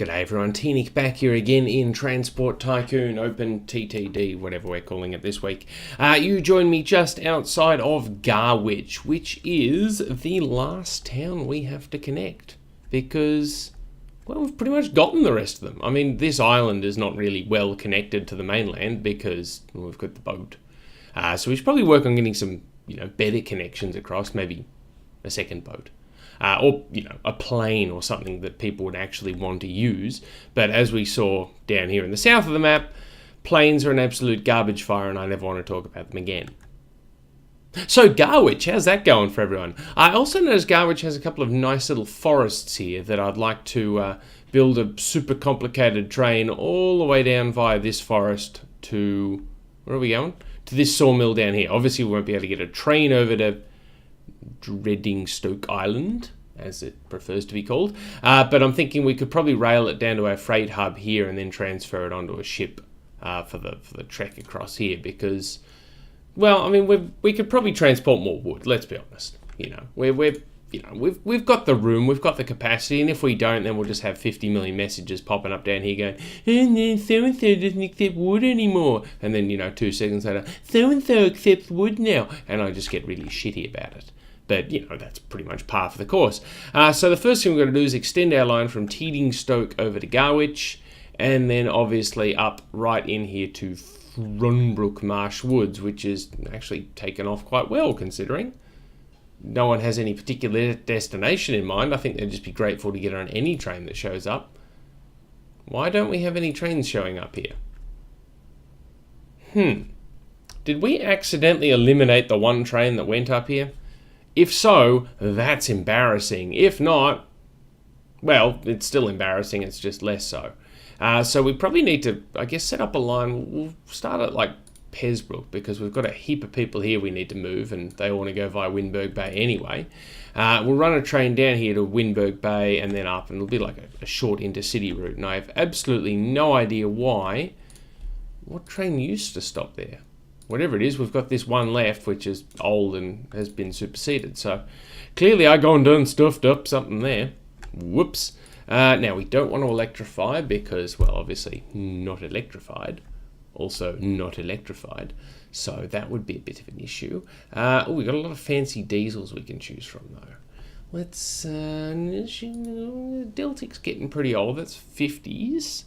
G'day everyone, T-Nick back here again in Transport Tycoon, OpenTTD, whatever we're calling it this week. You join me just outside of Garwich, which is the last town we have to connect. Because, well, we've pretty much gotten the rest of them. I mean, this island is not really well connected to the mainland because we've got the boat. So we should probably work on getting some, better connections across, maybe a second boat. Or, a plane or something that people would actually want to use. But as we saw down here in the south of the map, planes are an absolute garbage fire and I never want to talk about them again. So Garwich, how's that going for everyone? I also noticed Garwich has a couple of nice little forests here that I'd like to build a super complicated train all the way down via this forest to... Where are we going? To this sawmill down here. Obviously we won't be able to get a train over to Stoke Island, as it prefers to be called. But I'm thinking we could probably rail it down to our freight hub here and then transfer it onto a ship for the trek across here because, well, I mean, we could probably transport more wood, let's be honest. We've got the room, we've got the capacity, and if we don't, then we'll just have 50 million messages popping up down here going, and then so-and-so doesn't accept wood anymore. And then, 2 seconds later, so-and-so accepts wood now. And I just get really shitty about it. But, that's pretty much par for the course. So the first thing we're going to do is extend our line from Teddingstoke over to Garwich, and then obviously up right in here to Runbrook Marsh Woods, which is actually taken off quite well, considering no one has any particular destination in mind. I think they'd just be grateful to get on any train that shows up. Why don't we have any trains showing up here? Did we accidentally eliminate the one train that went up here? If so, that's embarrassing. If not, well, it's still embarrassing, it's just less so. So we probably need to, I guess, set up a line. We'll start at like Pesbrook because we've got a heap of people here we need to move and they all want to go via Windberg Bay anyway. We'll run a train down here to Windberg Bay and then up, and it'll be like a short intercity route. And I have absolutely no idea why. What train used to stop there? Whatever it is, we've got this one left, which is old and has been superseded. So clearly I gone done stuffed up something there. Whoops. Now we don't want to electrify because, well, obviously not electrified. Also not electrified. So that would be a bit of an issue. We've got a lot of fancy diesels we can choose from though. Let's, Deltic's getting pretty old. That's 50s.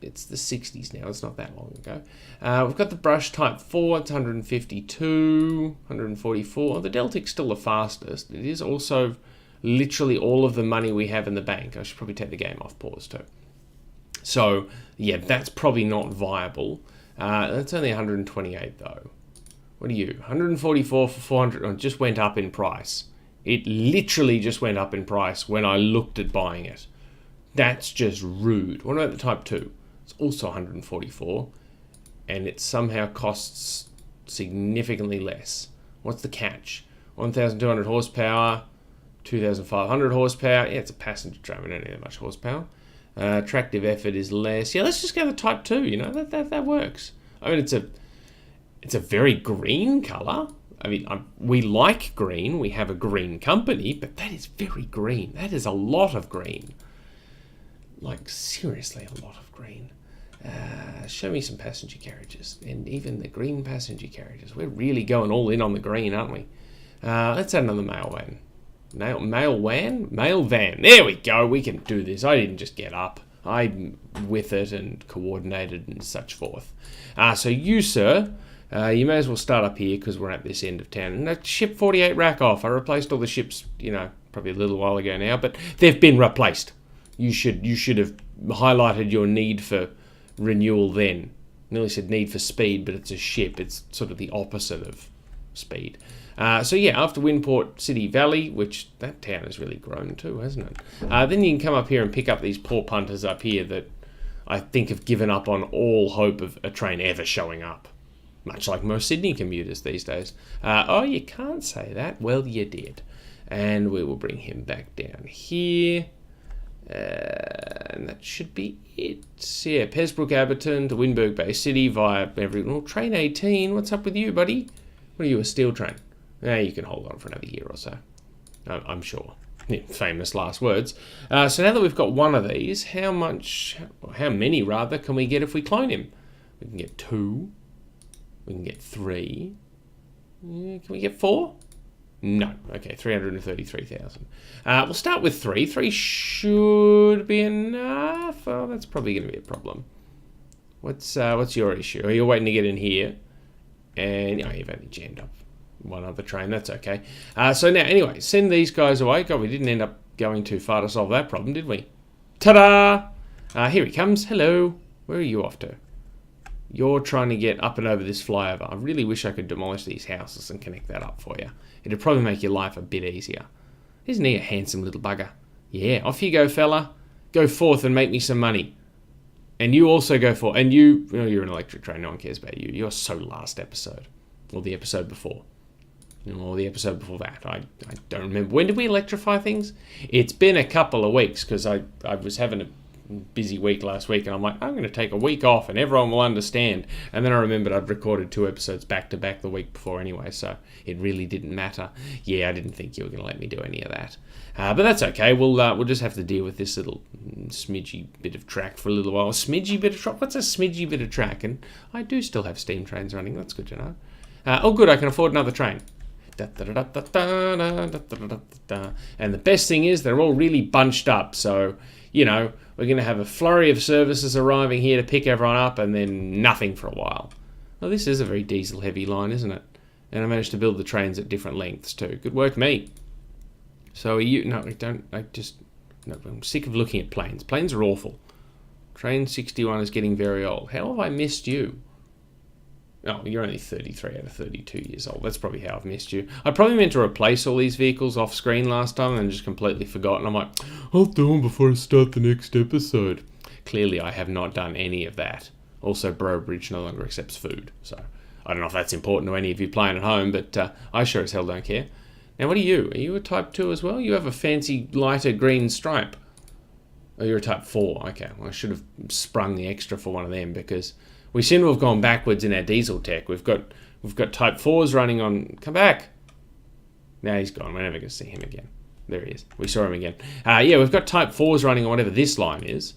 It's the 60s now, it's not that long ago. We've got the Brush Type 4, it's 152, 144. The Deltic's still the fastest. It is also literally all of the money we have in the bank. I should probably take the game off pause too. So, yeah, that's probably not viable. That's only 128 though. What are you? 144 for 400, it just went up in price. It literally just went up in price when I looked at buying it. That's just rude. What about the Type 2? It's also 144, and it somehow costs significantly less. What's the catch? 1,200 horsepower, 2,500 horsepower. Yeah, it's a passenger train. We don't need that much horsepower. Tractive effort is less. Yeah, let's just go to Type 2. That works. I mean, it's a very green color. I mean, we like green. We have a green company, but that is very green. That is a lot of green. Like, seriously, a lot of green. Show me some passenger carriages, and even the green passenger carriages. We're really going all in on the green, aren't we? Let's add another mail van. Mail van. There we go. We can do this. I didn't just get up. I'm with it and coordinated and such forth. So you, sir, you may as well start up here because we're at this end of town. And ship 48 rack off. I replaced all the ships, probably a little while ago now, but they've been replaced. You should have highlighted your need for renewal then. I nearly said need for speed, but it's a ship. It's sort of the opposite of speed. So yeah, after Windport City Valley, which that town has really grown too, hasn't it? Then you can come up here and pick up these poor punters up here that I think have given up on all hope of a train ever showing up. Much like most Sydney commuters these days. Oh, you can't say that. Well, you did. And we will bring him back down here. And that should be it. Yeah, Pesbrook Abberton to Windberg Bay City via train 18. What's up with you, buddy? What are you, a steel train? You can hold on for another year or so. I'm sure. famous last words. So now that we've got one of these, how many rather, can we get if we clone him? We can get 2. We can get 3. Can we get 4? No. Okay, 333,000. We'll start with 3. 3 should be enough. Oh, that's probably going to be a problem. What's your issue? You're waiting to get in here, and you've only jammed up one other train. That's okay. So now, anyway, send these guys away. God, we didn't end up going too far to solve that problem, did we? Ta-da! Here he comes. Hello. Where are you off to? You're trying to get up and over this flyover. I really wish I could demolish these houses and connect that up for you. It'd probably make your life a bit easier. Isn't he a handsome little bugger? Yeah, off you go, fella. Go forth and make me some money. And you also go forth. And you're an electric train. No one cares about you. You're so last episode. Or the episode before. Or the episode before that. I don't remember. When did we electrify things? It's been a couple of weeks because I was having a busy week last week, and I'm like, I'm going to take a week off and everyone will understand. And then I remembered I'd recorded 2 episodes back to back the week before anyway, so it really didn't matter. Yeah, I didn't think you were going to let me do any of that, but that's okay. We'll just have to deal with this little smidgy bit of track for a little while. Smidgy bit of track? What's a smidgy bit of track? And I do still have steam trains running. That's good to know. Oh, good, I can afford another train. And the best thing is they're all really bunched up, so we're going to have a flurry of services arriving here to pick everyone up and then nothing for a while. Well, this is a very diesel-heavy line, isn't it? And I managed to build the trains at different lengths too. Good work, me. So are you... No, I don't... No, I'm sick of looking at planes. Planes are awful. Train 61 is getting very old. How have I missed you? Oh, you're only 33 out of 32 years old. That's probably how I've missed you. I probably meant to replace all these vehicles off screen last time and just completely forgotten. I'm like, I'll do them before I start the next episode. Clearly, I have not done any of that. Also, Brobridge no longer accepts food. So, I don't know if that's important to any of you playing at home, but I sure as hell don't care. Now, what are you? Are you a Type 2 as well? You have a fancy lighter green stripe. Oh, you're a Type 4. Okay, well, I should have sprung the extra for one of them because... we seem to have gone backwards in our diesel tech. We've got Type 4s running on... Come back. Now he's gone. We're never going to see him again. There he is. We saw him again. Yeah, we've got Type 4s running on whatever this line is.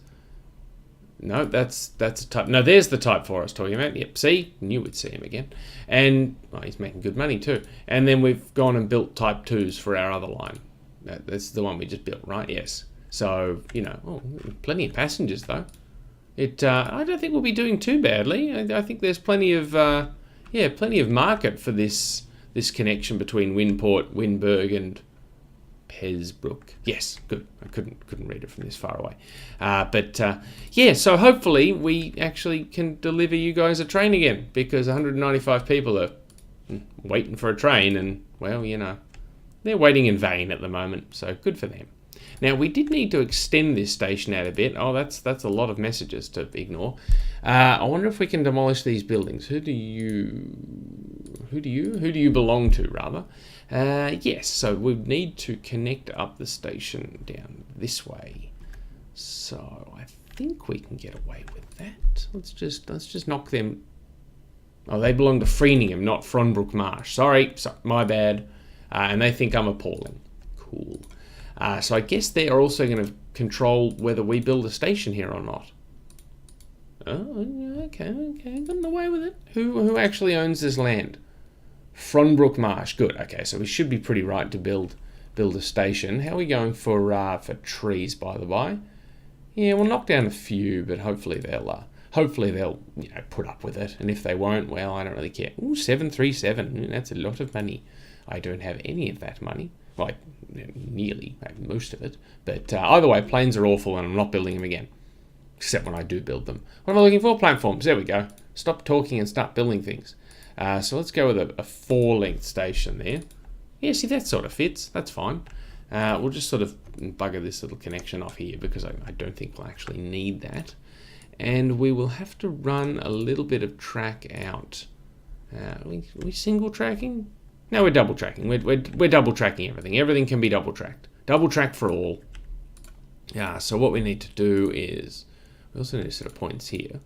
No, that's a Type... No, there's the Type 4 I was talking about. Yep, see? Knew we'd see him again. And he's making good money too. And then we've gone and built Type 2s for our other line. That's the one we just built, right? Yes. So, plenty of passengers though. I don't think we'll be doing too badly. I think there's plenty of market for this connection between Winport, Winburg, and Pesbrook. Yes, good. I couldn't read it from this far away. So hopefully we actually can deliver you guys a train again because 195 people are waiting for a train, and well, they're waiting in vain at the moment. So good for them. Now, we did need to extend this station out a bit. Oh, that's a lot of messages to ignore. I wonder if we can demolish these buildings. Who do you belong to, rather? Yes, so we need to connect up the station down this way. So I think we can get away with that. Let's just knock them. Oh, they belong to Freeningham, not Fronbrook Marsh. Sorry, my bad. And they think I'm appalling. Cool. So I guess they are also going to control whether we build a station here or not. Oh, okay, gotten away with it. Who actually owns this land? Fronbrook Marsh. Good. Okay, so we should be pretty right to build a station. How are we going for trees, by the way? Yeah, we'll knock down a few, but hopefully they'll put up with it. And if they won't, well, I don't really care. Ooh, 737. That's a lot of money. I don't have any of that money. Well, nearly, most of it. But either way, planes are awful and I'm not building them again. Except when I do build them. What am I looking for? Platforms. There we go. Stop talking and start building things. So let's go with a 4-length station there. Yeah, see, that sort of fits. That's fine. We'll just sort of bugger this little connection off here because I don't think we'll actually need that. And we will have to run a little bit of track out. Are we single tracking? No, we're double tracking. We're double tracking everything. Everything can be double tracked. Double track for all. Yeah. So what we need to do is we also need a set of points here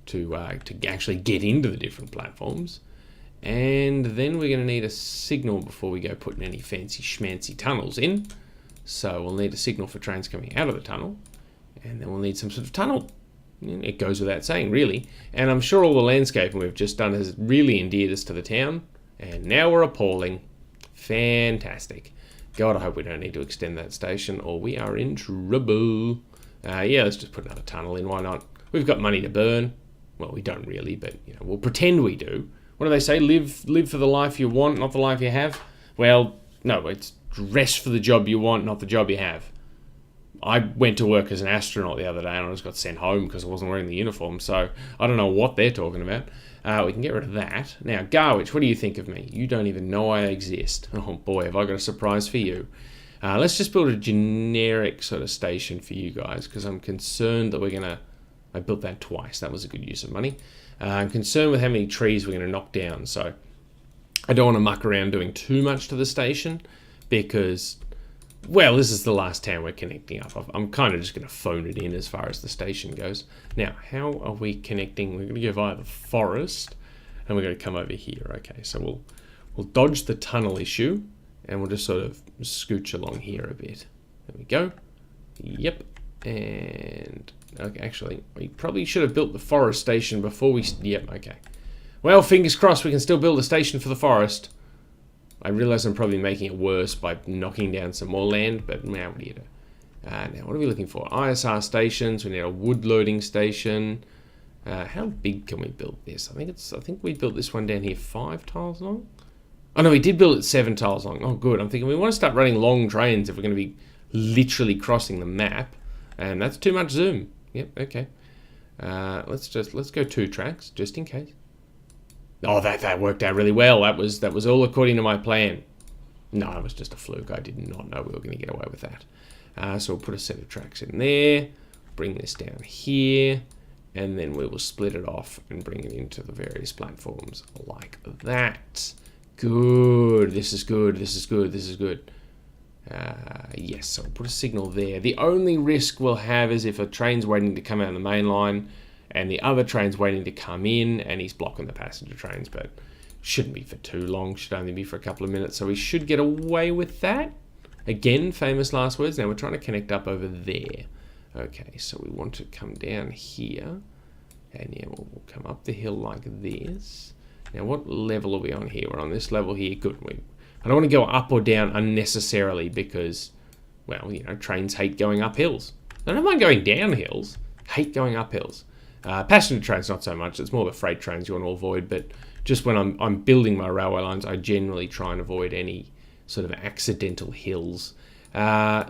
to actually get into the different platforms, and then we're going to need a signal before we go putting any fancy schmancy tunnels in. So we'll need a signal for trains coming out of the tunnel, and then we'll need some sort of tunnel. It goes without saying, really. And I'm sure all the landscaping we've just done has really endeared us to the town, and now we're appalling. Fantastic. God, I hope we don't need to extend that station, or we are in trouble. Yeah, let's just put another tunnel in. Why not? We've got money to burn. Well, we don't really, but we'll pretend we do. What do they say? Live for the life you want, not the life you have. Well, no, it's dress for the job you want, not the job you have. I went to work as an astronaut the other day, and I just got sent home because I wasn't wearing the uniform. So I don't know what they're talking about. We can get rid of that. Now, Garwich, what do you think of me? You don't even know I exist. Oh boy, have I got a surprise for you. Let's just build a generic sort of station for you guys, because I'm concerned that we're going to... I built that twice. That was a good use of money. I'm concerned with how many trees we're going to knock down. So I don't want to muck around doing too much to the station because, well, this is the last town we're connecting up. I'm kind of just going to phone it in as far as the station goes. Now, how are we connecting? We're going to go via the forest, and we're going to come over here. Okay, so we'll dodge the tunnel issue, and we'll just sort of scooch along here a bit. There we go. Yep. And okay, actually, we probably should have built the forest station before we... Yep, okay. Well, fingers crossed we can still build a station for the forest. I realise I'm probably making it worse by knocking down some more land, but now what do you do? Now, what are we looking for? ISR stations. We need a wood loading station. How big can we build this? I think we built this one down here 5 tiles long. Oh no, we did build it 7 tiles long. Oh, good. I'm thinking we want to start running long trains if we're going to be literally crossing the map. And that's too much zoom. Yep, okay. Let's go 2 tracks, just in case. Oh, that worked out really well. That was all according to my plan. No, it was just a fluke. I did not know we were going to get away with that. So we'll put a set of tracks in there, bring this down here, and then we will split it off and bring it into the various platforms like that. Good. This is good. This is good. This is good. Yes, so we'll put a signal there. The only risk we'll have is if a train's waiting to come out of the main line and the other train's waiting to come in and he's blocking the passenger trains, but shouldn't be for too long, should only be for a couple of minutes, so we should get away with that. Again, famous last words. Now we're trying to connect up over there. Okay, so we want to come down here, and yeah, we'll come up the hill like this. Now what level are we on here? We're on this level here. Good. I don't want to go up or down unnecessarily because, well, trains hate going up hills. I don't mind going down hills, hate going up hills. Passenger trains, not so much. It's more the freight trains you want to avoid, but just when I'm building my railway lines, I generally try and avoid any sort of accidental hills. I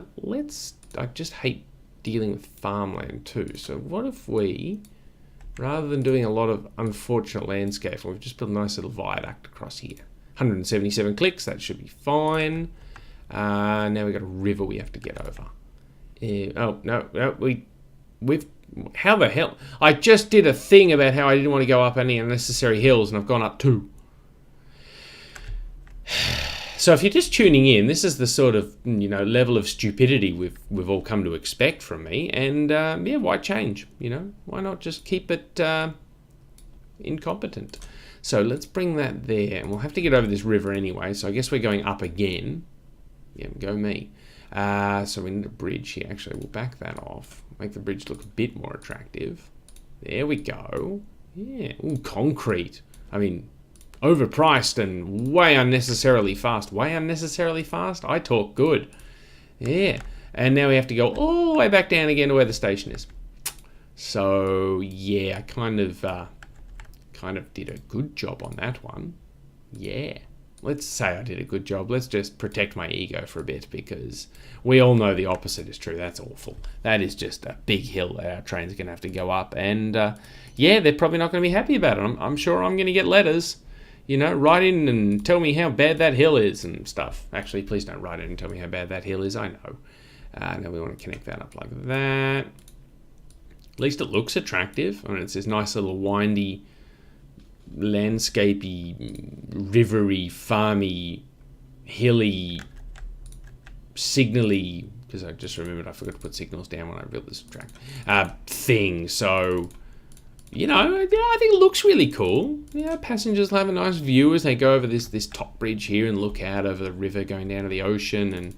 just hate dealing with farmland too. So what if we, rather than doing a lot of unfortunate landscape, we've just built a nice little viaduct across here. 177 clicks, that should be fine. Now we've got a river we have to get over. Oh, no, we've... How the hell? I just did a thing about how I didn't want to go up any unnecessary hills, and I've gone up 2. So if you're just tuning in, this is the sort of, level of stupidity we've all come to expect from me. And, yeah, why change? Why not just keep it incompetent? So let's bring that there, and we'll have to get over this river anyway, so I guess we're going up again. Yeah, go me. So we need a bridge here. Actually, we'll back that off. Make the bridge look a bit more attractive. There we go. Yeah, ooh, concrete. I mean, overpriced and way unnecessarily fast. Way unnecessarily fast? I talk good. Yeah, and now we have to go all the way back down again to where the station is. So, yeah, I kind of did a good job on that one. Yeah. Let's say I did a good job. Let's just protect my ego for a bit because we all know the opposite is true. That's awful. That is just a big hill that our trains are going to have to go up. And, yeah, they're probably not going to be happy about it. I'm sure I'm going to get letters, write in and tell me how bad that hill is and stuff. Actually, please don't write in and tell me how bad that hill is. I know. Now we want to connect that up like that. At least it looks attractive. I mean, it's this nice little windy, landscapey, rivery, farmy, hilly, signally, because I just remembered I forgot to put signals down when I built this track, thing. So, I think it looks really cool. Yeah, passengers will have a nice view as they go over this top bridge here and look out over the river going down to the ocean. And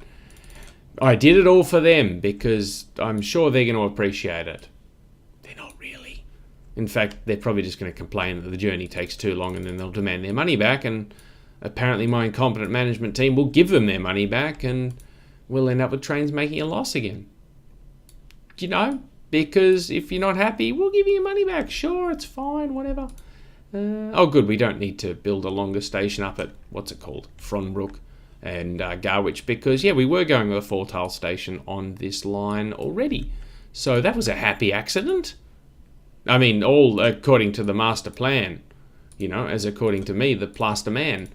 I did it all for them because I'm sure they're going to appreciate it. They're not really. In fact, they're probably just going to complain that the journey takes too long and then they'll demand their money back, and apparently my incompetent management team will give them their money back and we'll end up with trains making a loss again. You know, because if you're not happy, we'll give you your money back. Sure, it's fine, whatever. Oh, good, we don't need to build a longer station up at, what's it called, Fronbrook and Garwich, because, yeah, we were going with a 4-tile station on this line already. So that was a happy accident. I mean, all according to the master plan, you know, as according to me, the plaster man.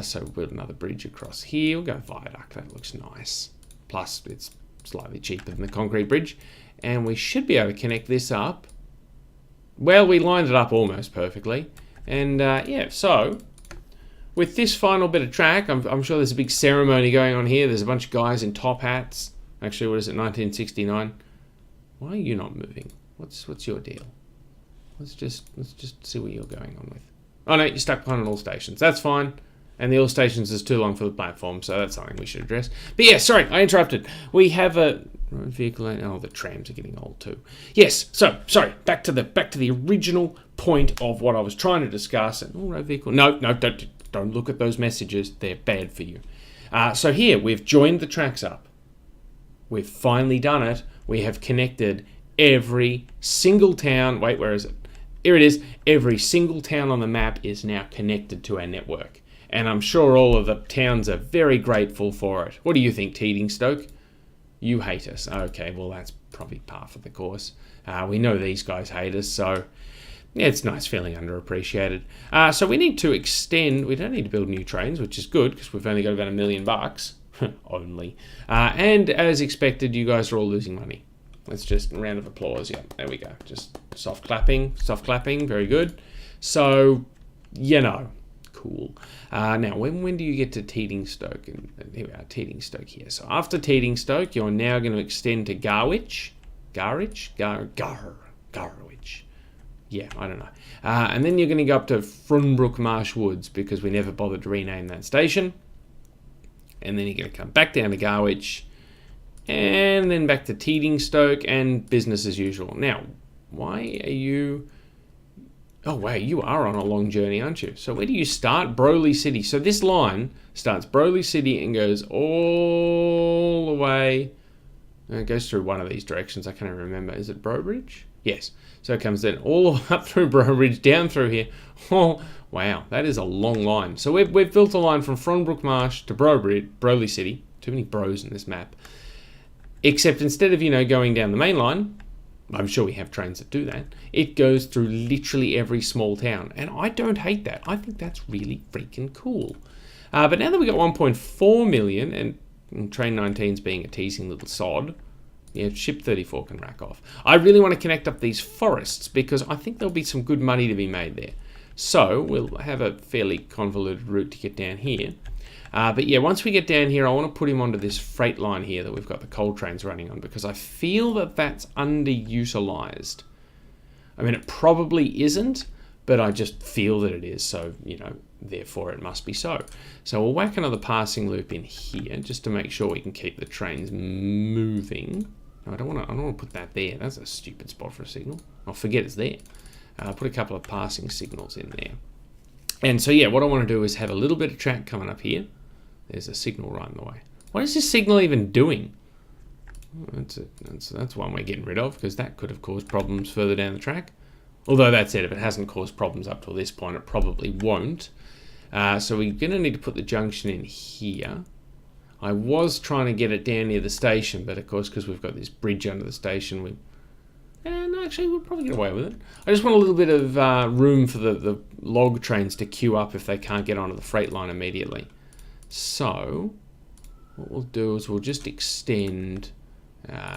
So we'll build another bridge across here. We'll go viaduct, that looks nice. Plus, it's slightly cheaper than the concrete bridge. And we should be able to connect this up. Well, we lined it up almost perfectly. And yeah, so with this final bit of track, I'm sure there's a big ceremony going on here. There's a bunch of guys in top hats. Actually, what is it, 1969? Why are you not moving? What's your deal? Let's just see what you're going on with. Oh no, you're stuck behind an all stations. That's fine. And the all stations is too long for the platform, so that's something we should address. But yeah, sorry, I interrupted. We have a road vehicle. Oh, the trams are getting old too. Yes, so sorry. Back to the original point of what I was trying to discuss. And road vehicle. No, don't look at those messages. They're bad for you. So here we've joined the tracks up. We've finally done it. We have connected every single town. Wait, where is it? Here it is. Every single town on the map is now connected to our network. And I'm sure all of the towns are very grateful for it. What do you think, Teedingstoke? You hate us. Okay, well, that's probably par for the course. We know these guys hate us, so yeah, it's nice feeling underappreciated. So we need to extend. We don't need to build new trains, which is good, because we've only got about $1 million. Only. And as expected, you guys are all losing money. Let's just, a round of applause. Yeah, there we go. Just soft clapping, very good. So, you know, cool. Now, when do you get to Teedingstoke? And here we are, Teedingstoke here. So after Teedingstoke, you're now going to extend to Garwich. Garwich? Garwich. Yeah, I don't know. And then you're going to go up to Frunbrook Marsh Woods, because we never bothered to rename that station. And then you're going to come back down to Garwich, and then back to Teedingstoke, and business as usual. Now, why are you... Oh, wow, you are on a long journey, aren't you? So where do you start? Broley City. So this line starts Broley City and goes all the way... It goes through one of these directions. I can't even remember. Is it Brobridge? Yes. So it comes then all the way up through Brobridge, down through here. Oh, wow, that is a long line. So we've built a line from Fronbrook Marsh to Broley City. Too many bros in this map. Except instead of, going down the main line, I'm sure we have trains that do that, it goes through literally every small town. And I don't hate that. I think that's really freaking cool. But now that we've got 1.4 million, and Train 19's being a teasing little sod, yeah, Ship 34 can rack off. I really want to connect up these forests, because I think there'll be some good money to be made there. So we'll have a fairly convoluted route to get down here. But yeah, once we get down here, I want to put him onto this freight line here that we've got the coal trains running on, because I feel that that's underutilized. I mean, it probably isn't, but I just feel that it is. So, therefore it must be so. So we'll whack another passing loop in here just to make sure we can keep the trains moving. No, I don't want to put that there. That's a stupid spot for a signal. I'll forget it's there. I'll put a couple of passing signals in there. And so, yeah, what I want to do is have a little bit of track coming up here. There's a signal right in the way. What is this signal even doing? That's one we're getting rid of, because that could have caused problems further down the track. Although that said, if it hasn't caused problems up till this point, it probably won't. So we're going to need to put the junction in here. I was trying to get it down near the station, but of course, because we've got this bridge under the station, actually, we'll probably get away with it. I just want a little bit of room for the log trains to queue up if they can't get onto the freight line immediately. So what we'll do is we'll just extend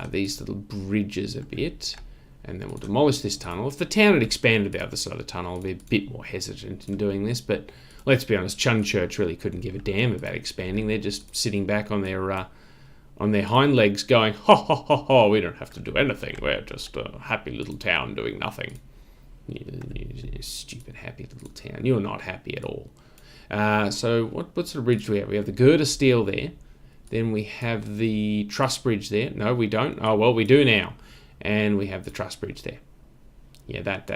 these little bridges a bit, and then we'll demolish this tunnel. If the town had expanded the other side of the tunnel, I'll be a bit more hesitant in doing this, but let's be honest, Chunchurch really couldn't give a damn about expanding. They're just sitting back on their hind legs going, ho, ho, ho, ho, we don't have to do anything. We're just a happy little town doing nothing. You stupid happy little town. You're not happy at all. So what sort of bridge do we have? We have the girder steel there. Then we have the truss bridge there. No, we don't. Oh, well, we do now. And we have the truss bridge there. Yeah, that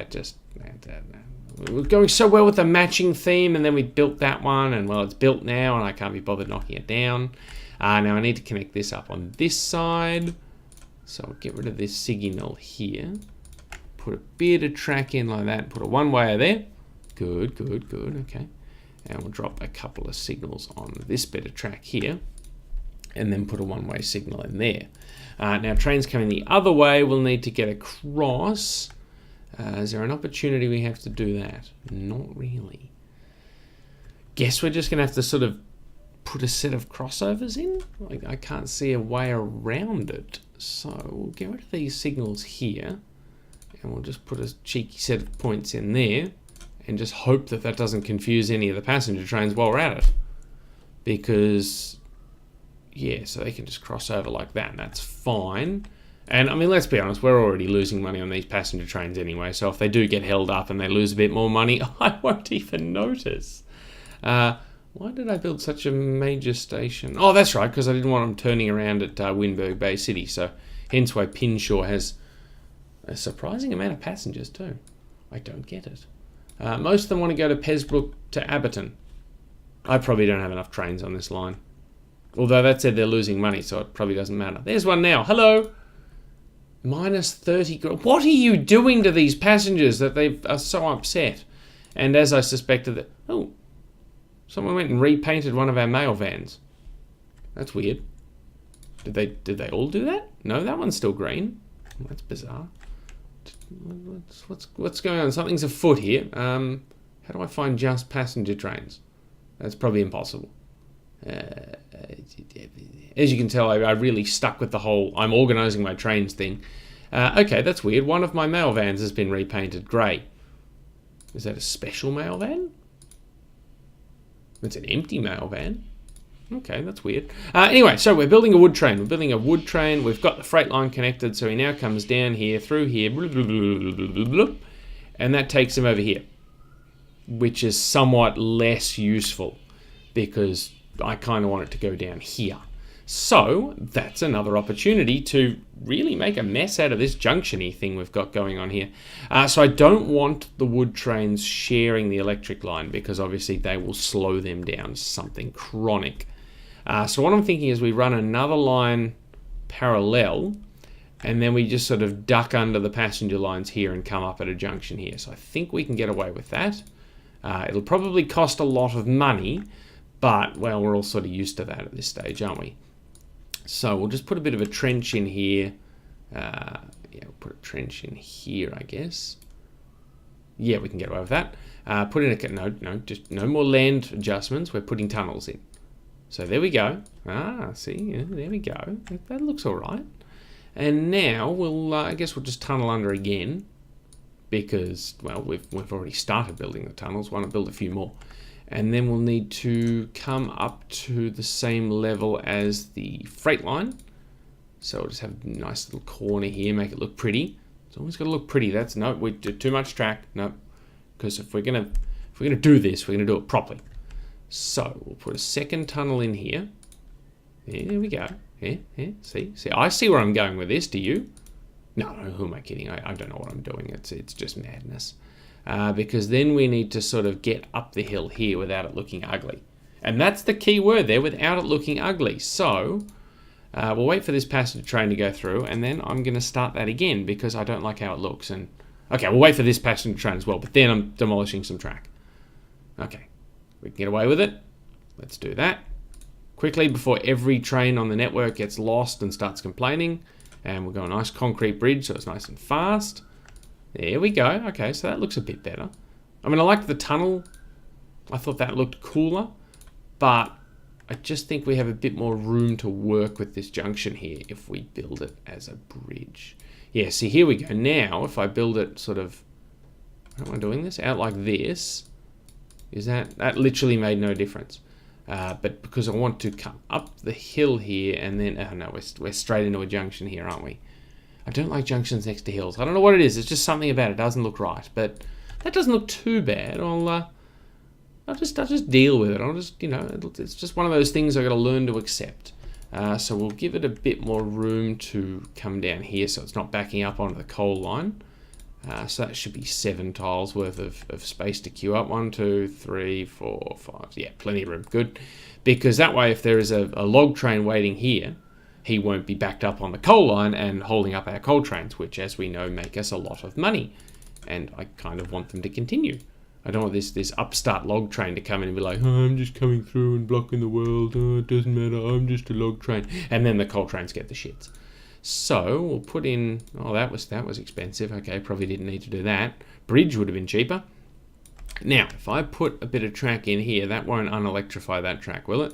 we're going so well with the matching theme, and then we built that one, and well, it's built now, and I can't be bothered knocking it down. Now I need to connect this up on this side. So I'll get rid of this signal here. Put a bit of track in like that. Put a one-wayer there. Good, good, good. Okay. And we'll drop a couple of signals on this bit of track here. And then put a one-way signal in there. Now trains coming the other way, we'll need to get across. Is there an opportunity we have to do that? Not really. Guess we're just going to have to sort of put a set of crossovers in. Like, I can't see a way around it. So we'll get rid of these signals here. And we'll just put a cheeky set of points in there. And just hope that that doesn't confuse any of the passenger trains while we're at it. Because, yeah, so they can just cross over like that. And that's fine. And I mean, let's be honest, we're already losing money on these passenger trains anyway. So if they do get held up and they lose a bit more money, I won't even notice. Why did I build such a major station? Oh, that's right, because I didn't want them turning around at Windberg Bay City. So hence why Pinshaw has a surprising amount of passengers too. I don't get it. Most of them want to go to Pesbrook to Abberton. I probably don't have enough trains on this line. Although that said they're losing money, so it probably doesn't matter. There's one now. Hello. Minus 30 grand. What are you doing to these passengers that they are so upset? And as I suspected that... Oh, someone went and repainted one of our mail vans. That's weird. Did they all do that? No, that one's still green. That's bizarre. What's going on? Something's afoot here. How do I find just passenger trains? That's probably impossible. As you can tell, I really stuck with the whole I'm organising my trains thing. Okay, that's weird. One of my mail vans has been repainted grey. Is that a special mail van? It's an empty mail van. Okay, that's weird. Anyway, so we're building a wood train. We're building a wood train. We've got the freight line connected, so he now comes down here, through here, blah, blah, blah, blah, blah, blah, and that takes him over here, which is somewhat less useful because I kind of want it to go down here. So that's another opportunity to really make a mess out of this junction-y thing we've got going on here. So I don't want the wood trains sharing the electric line because obviously they will slow them down, something chronic. So what I'm thinking is we run another line parallel and then we just sort of duck under the passenger lines here and come up at a junction here. So I think we can get away with that. It'll probably cost a lot of money, but, well, we're all sort of used to that at this stage, aren't we? So we'll just put a bit of a trench in here. Yeah, we'll put a trench in here, I guess. Yeah, we can get away with that. Put in a... just no more land adjustments. We're putting tunnels in. So there we go. See, yeah, there we go. That looks all right. And now we'll, I guess we'll just tunnel under again because, well, we've already started building the tunnels. Why not build a few more? And then we'll need to come up to the same level as the freight line. So we'll just have a nice little corner here, make it look pretty. It's always got to look pretty. That's no, we do too much track. No, because if we're gonna do this, we're gonna do it properly. So we'll put a second tunnel in here. There we go. Yeah. See, I see where I'm going with this. Do you? No, who am I kidding? I don't know what I'm doing. It's just madness. Because then we need to sort of get up the hill here without it looking ugly. And that's the key word there, without it looking ugly. So we'll wait for this passenger train to go through, and then I'm going to start that again because I don't like how it looks. And okay, we'll wait for this passenger train as well, but then I'm demolishing some track. Okay, we can get away with it. Let's do that quickly before every train on the network gets lost and starts complaining. And we'll go a nice concrete bridge so it's nice and fast. There we go. Okay, so that looks a bit better. I mean, I like the tunnel. I thought that looked cooler, but I just think we have a bit more room to work with this junction here if we build it as a bridge. Yeah, see, here we go. Now, if I build it sort of, how am I doing this? Out like this, is that literally made no difference. But because I want to come up the hill here and then, oh no, we're straight into a junction here, aren't we? I don't like junctions next to hills. I don't know what it is. It's just something about it doesn't look right. But that doesn't look too bad. I'll just deal with it. I'll just, it's just one of those things I got to learn to accept. So we'll give it a bit more room to come down here so it's not backing up onto the coal line. So that should be 7 tiles worth of space to queue up. 1, 2, 3, 4, 5. Yeah, plenty of room. Good. Because that way, if there is a log train waiting here, he won't be backed up on the coal line and holding up our coal trains, which, as we know, make us a lot of money. And I kind of want them to continue. I don't want this upstart log train to come in and be like, oh, I'm just coming through and blocking the world. Oh, it doesn't matter. I'm just a log train. And then the coal trains get the shits. So we'll put in, oh, that was expensive. Okay, probably didn't need to do that. Bridge would have been cheaper. Now, if I put a bit of track in here, that won't unelectrify that track, will it?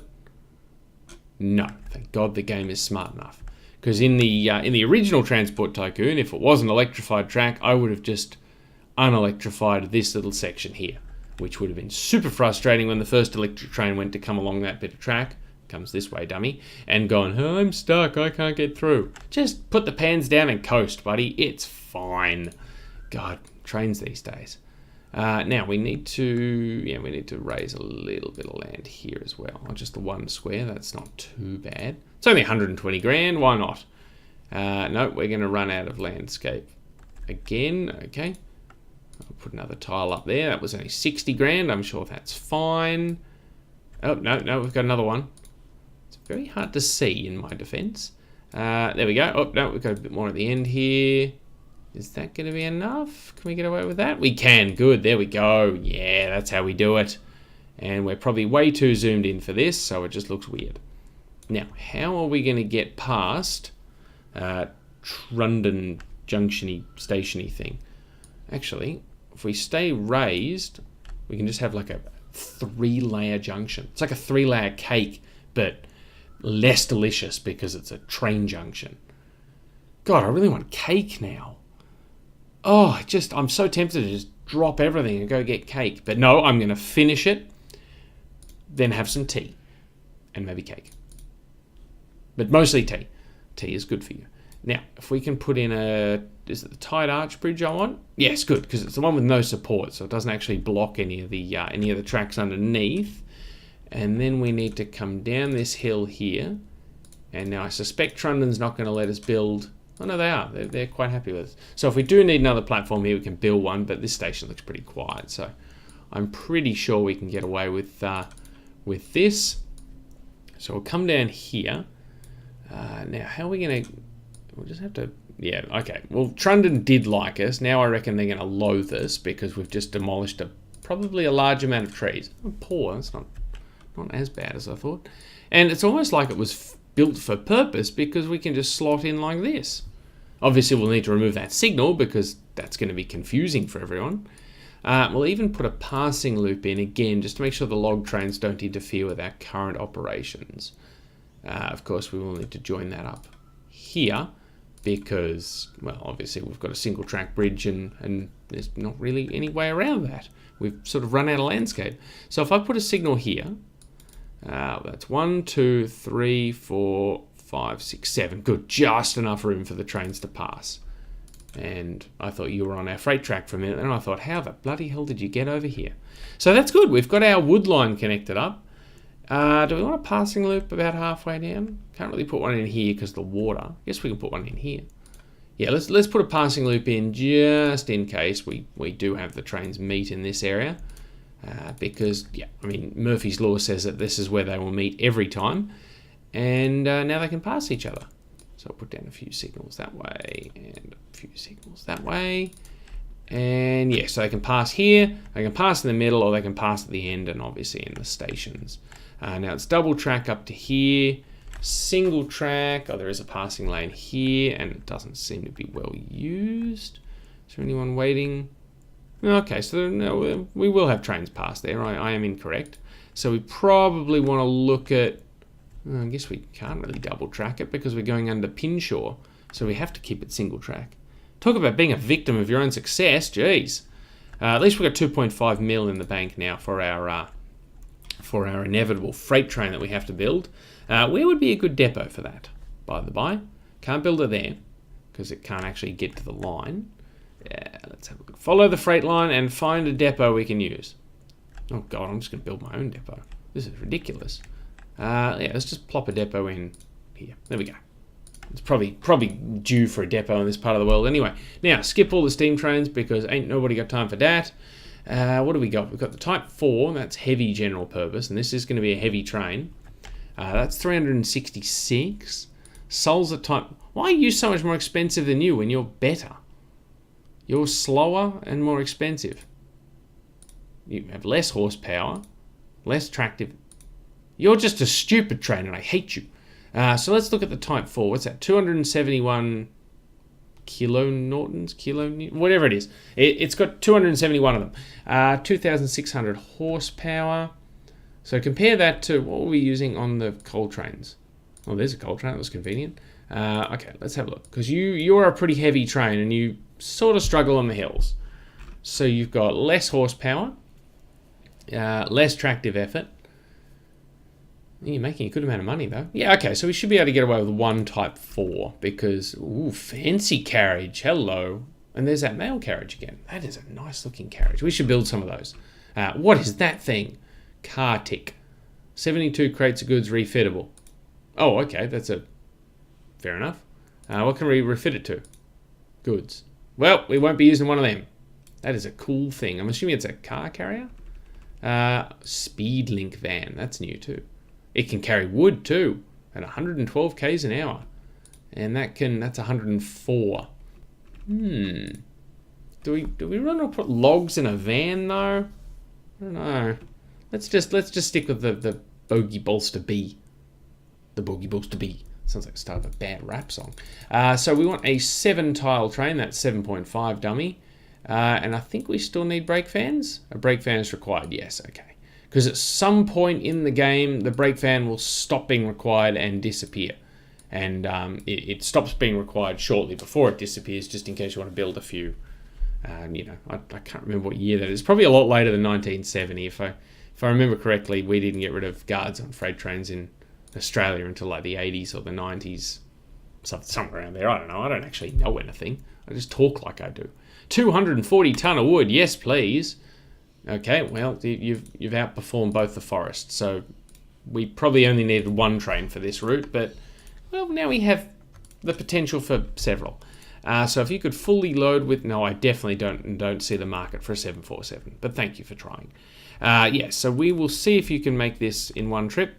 No, thank God the game is smart enough. Because in the original Transport Tycoon, if it was an electrified track, I would have just unelectrified this little section here, which would have been super frustrating when the first electric train went to come along that bit of track. Comes this way, dummy, and going, oh, I'm stuck, I can't get through. Just put the pans down and coast, buddy. It's fine. God, trains these days. Now we need to raise a little bit of land here as well. Not just the 1 square. That's not too bad. It's only 120 grand. Why not? No, we're going to run out of landscape again. Okay, I'll put another tile up there. That was only 60 grand. I'm sure that's fine. Oh no, we've got another one. It's very hard to see in my defense. There we go. Oh no, we've got a bit more at the end here. Is that going to be enough? Can we get away with that? We can. Good. There we go. Yeah, that's how we do it. And we're probably way too zoomed in for this, so it just looks weird. Now, how are we going to get past Trundon Junction-y, station-y thing? Actually, if we stay raised, we can just have like a 3-layer junction. It's like a 3-layer cake, but less delicious because it's a train junction. God, I really want cake now. Oh, I'm so tempted to just drop everything and go get cake. But no, I'm going to finish it, then have some tea, and maybe cake. But mostly tea. Tea is good for you. Now, if we can put in is it the tied arch bridge I want? Yes, good, because it's the one with no support, so it doesn't actually block any of the tracks underneath. And then we need to come down this hill here. And now I suspect Trundon's not going to let us build. Oh no, they are. They're quite happy with it. So if we do need another platform here, we can build one, but this station looks pretty quiet, so I'm pretty sure we can get away with this. So we'll come down here. Now, how are we going to... We'll just have to... Yeah, okay. Well, Trundon did like us. Now I reckon they're going to loathe us because we've just demolished probably a large amount of trees. Oh, poor. That's not as bad as I thought. And it's almost like it was built for purpose because we can just slot in like this. Obviously, we'll need to remove that signal because that's going to be confusing for everyone. We'll even put a passing loop in again just to make sure the log trains don't interfere with our current operations. Of course, we will need to join that up here because, well, obviously we've got a single track bridge and there's not really any way around that. We've sort of run out of landscape. So if I put a signal here, that's 1, 2, 3, 4, 5, 6, 7. Good, just enough room for the trains to pass. And I thought you were on our freight track for a minute, and I thought, how the bloody hell did you get over here? So that's good. We've got our wood line connected up. Do we want a passing loop about halfway down? Can't really put one in here because of the water. I guess we can put one in here. Yeah, let's put a passing loop in just in case we do have the trains meet in this area. Because, yeah, I mean, Murphy's Law says that this is where they will meet every time. And now they can pass each other. So I'll put down a few signals that way and a few signals that way. And, yeah, so they can pass here, they can pass in the middle, or they can pass at the end and obviously in the stations. Now it's double track up to here, single track. Oh, there is a passing lane here, and it doesn't seem to be well used. Is there anyone waiting? Okay, so no, we will have trains pass there. I am incorrect. So we probably want to look at... I guess we can't really double track it because we're going under Pinshaw. So we have to keep it single track. Talk about being a victim of your own success. Jeez. At least we've got 2.5 mil in the bank now for our inevitable freight train that we have to build. Where would be a good depot for that, by the by? Can't build it there because it can't actually get to the line. Yeah, let's have a look. Follow the freight line and find a depot we can use. Oh god, I'm just going to build my own depot. This is ridiculous. Yeah, let's just plop a depot in here. There we go. It's probably due for a depot in this part of the world anyway. Now, skip all the steam trains because ain't nobody got time for that. What do we got? We've got the Type 4, that's heavy general purpose, and this is going to be a heavy train. That's 366. Soul's a Type... Why are you so much more expensive than you when you're better? You're slower and more expensive. You have less horsepower, less tractive. You're just a stupid train and I hate you. So let's look at the Type 4. What's that? 271 kilonewtons, whatever it is. It's got 271 of them. 2,600 horsepower. So compare that to what were we using on the coal trains? Oh, there's a coal train. That was convenient. Okay, let's have a look. Because you're a pretty heavy train and you sort of struggle on the hills. So you've got less horsepower, less tractive effort. You're making a good amount of money, though. Yeah, okay, so we should be able to get away with one Type 4 because, ooh, fancy carriage. Hello. And there's that mail carriage again. That is a nice-looking carriage. We should build some of those. What is that thing? Car tick. 72 crates of goods refittable. Oh, okay, that's a... Fair enough. What can we refit it to? Goods. Well, we won't be using one of them. That is a cool thing. I'm assuming it's a car carrier? Speed link van. That's new, too. It can carry wood too, at 112 k's an hour, and that's 104. Do we run or put logs in a van though? I don't know. Let's just stick with the Bogey Bolster B. The Bogey Bolster B. Sounds like the start of a bad rap song. So we want a 7-tile train. That's 7.5 dummy, and I think we still need brake fans. A brake fan is required. Yes. Okay. Because at some point in the game, the brake fan will stop being required and disappear. And it stops being required shortly before it disappears, just in case you want to build a few. I can't remember what year that is. Probably a lot later than 1970. If I remember correctly, we didn't get rid of guards on freight trains in Australia until like the 80s or the 90s. Somewhere around there. I don't know. I don't actually know anything. I just talk like I do. 240 tonne of wood. Yes, please. Okay, well, you've outperformed both the forests, so we probably only needed one train for this route, but, well, now we have the potential for several. So if you could fully load with... No, I definitely don't see the market for a 747, but thank you for trying. Yeah, so we will see if you can make this in one trip.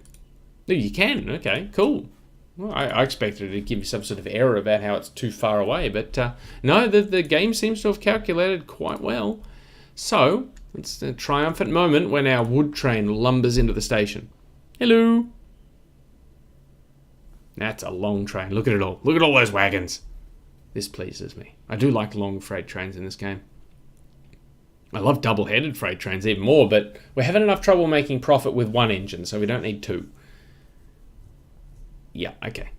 Oh, you can? Okay, cool. Well, I expected it to give you some sort of error about how it's too far away, but no, the game seems to have calculated quite well. So... It's a triumphant moment when our wood train lumbers into the station. Hello. That's a long train. Look at it all. Look at all those wagons. This pleases me. I do like long freight trains in this game. I love double-headed freight trains even more, but we're having enough trouble making profit with one engine, so we don't need two. Yeah, okay.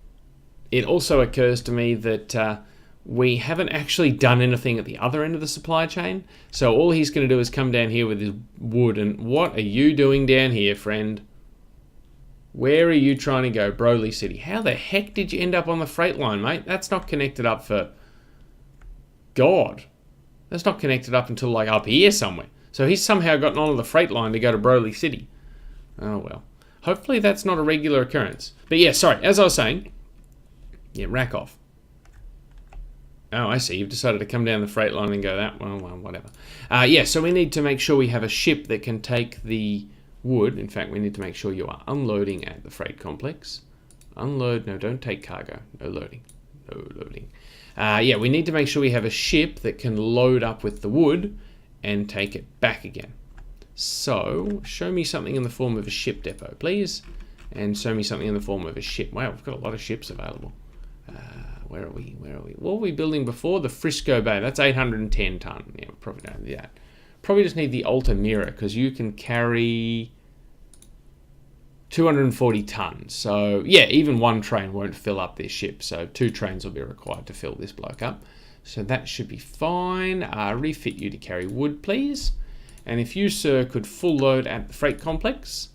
It also occurs to me that... we haven't actually done anything at the other end of the supply chain. So all he's going to do is come down here with his wood. And what are you doing down here, friend? Where are you trying to go? Broly City. How the heck did you end up on the freight line, mate? That's not connected up for... God. That's not connected up until like up here somewhere. So he's somehow gotten onto the freight line to go to Broly City. Oh, well. Hopefully that's not a regular occurrence. But yeah, sorry. As I was saying... Yeah, rack off. Oh, I see. You've decided to come down the freight line and go that one. Well, whatever. Yeah, so we need to make sure we have a ship that can take the wood. In fact, we need to make sure you are unloading at the freight complex. Unload. No, don't take cargo. No loading. No loading. Yeah, we need to make sure we have a ship that can load up with the wood and take it back again. So, show me something in the form of a ship depot, please. And show me something in the form of a ship. Wow, we've got a lot of ships available. Where are we? What were we building before? The Frisco Bay. That's 810 tonne. Yeah, we probably don't need that. Probably just need the Altamira because you can carry 240 tonnes. So, yeah, even one train won't fill up this ship. So, 2 trains will be required to fill this bloke up. So, that should be fine. Refit you to carry wood, please. And if you, sir, could full load at the freight complex...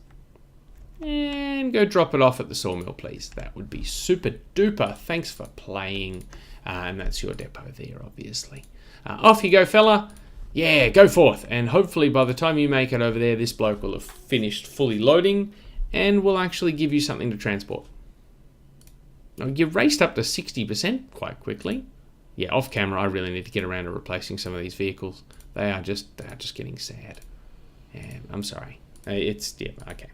and go drop it off at the sawmill, please. That would be super duper. Thanks for playing. And that's your depot there, obviously. Off you go, fella. Yeah, go forth. And hopefully by the time you make it over there, this bloke will have finished fully loading and will actually give you something to transport. You raced up to 60% quite quickly. Yeah, off camera, I really need to get around to replacing some of these vehicles. They are just getting sad. And I'm sorry. Okay,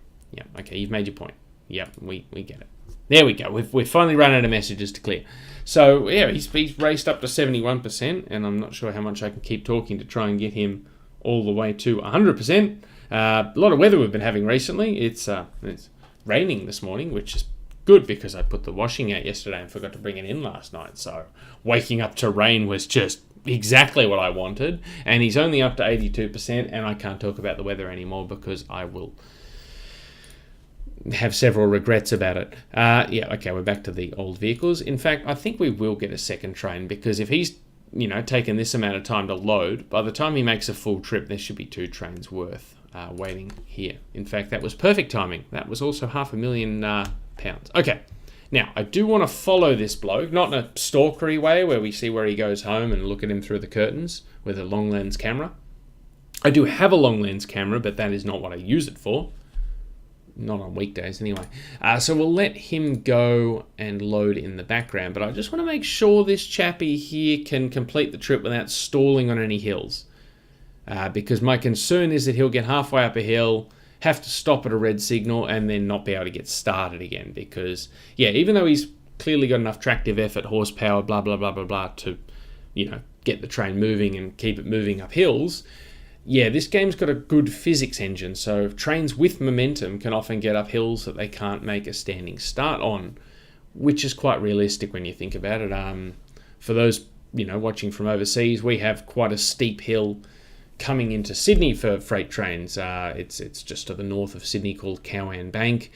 you've made your point. Yep, we get it. There we go. We've finally run out of messages to clear. So yeah, he's raced up to 71%, and I'm not sure how much I can keep talking to try and get him all the way to 100%. A lot of weather we've been having recently. It's raining this morning, which is good because I put the washing out yesterday and forgot to bring it in last night. So waking up to rain was just exactly what I wanted. And he's only up to 82%, and I can't talk about the weather anymore because I will have several regrets about it. Okay, we're back to the old vehicles. In fact, I think we will get a second train because if he's taken this amount of time to load, by the time he makes a full trip, there should be 2 trains worth waiting here. In fact, that was perfect timing. That was also £500,000 pounds. Okay, now I do want to follow this bloke, not in a stalkery way where we see where he goes home and look at him through the curtains with a long lens camera. I do have a long lens camera, but that is not what I use it for. Not on weekdays anyway. So we'll let him go and load in the background, but I just want to make sure this chappie here can complete the trip without stalling on any hills. Because my concern is that he'll get halfway up a hill, have to stop at a red signal, and then not be able to get started again. Because, yeah, even though he's clearly got enough tractive effort, horsepower, blah, blah, blah, blah, blah, to, get the train moving and keep it moving up hills, yeah, this game's got a good physics engine, so trains with momentum can often get up hills that they can't make a standing start on, which is quite realistic when you think about it. For those, watching from overseas, we have quite a steep hill coming into Sydney for freight trains. It's just to the north of Sydney called Cowan Bank,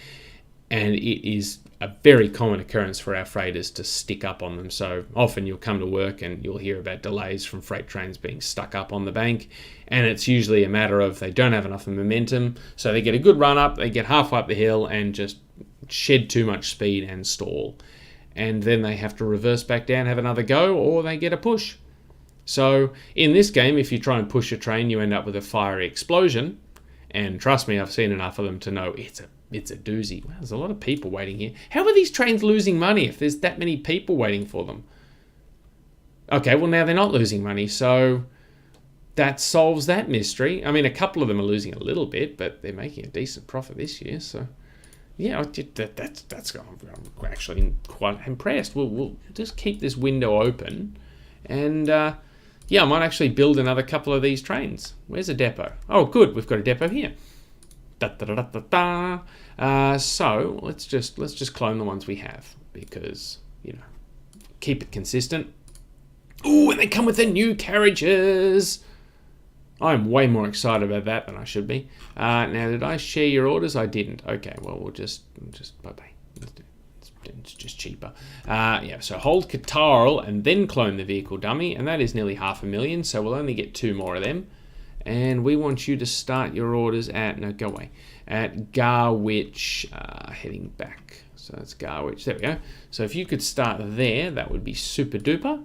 and it is a very common occurrence for our freighters to stick up on them. So often you'll come to work and you'll hear about delays from freight trains being stuck up on the bank, and it's usually a matter of they don't have enough momentum, so they get a good run up, they get halfway up the hill and just shed too much speed and stall. And then they have to reverse back down, have another go, or they get a push. So in this game, if you try and push a train, you end up with a fiery explosion. And trust me, I've seen enough of them to know it's a doozy. Wow, there's a lot of people waiting here. How are these trains losing money if there's that many people waiting for them? Okay, well now they're not losing money, so that solves that mystery. I mean, a couple of them are losing a little bit, but they're making a decent profit this year, so yeah, that's I'm actually quite impressed. We'll just keep this window open, and I might actually build another couple of these trains. Where's a depot? Oh, good, we've got a depot here. So let's just clone the ones we have because keep it consistent. Ooh, and they come with the new carriages. I'm way more excited about that than I should be. Now, did I share your orders? I didn't. Okay, well, we'll just bye-bye. It's just cheaper. So hold Catarl and then clone the vehicle dummy, and that is nearly £500,000, so we'll only get 2 more of them. And we want you to start your orders at Garwich, heading back. So that's Garwich. There we go. So if you could start there, that would be super duper.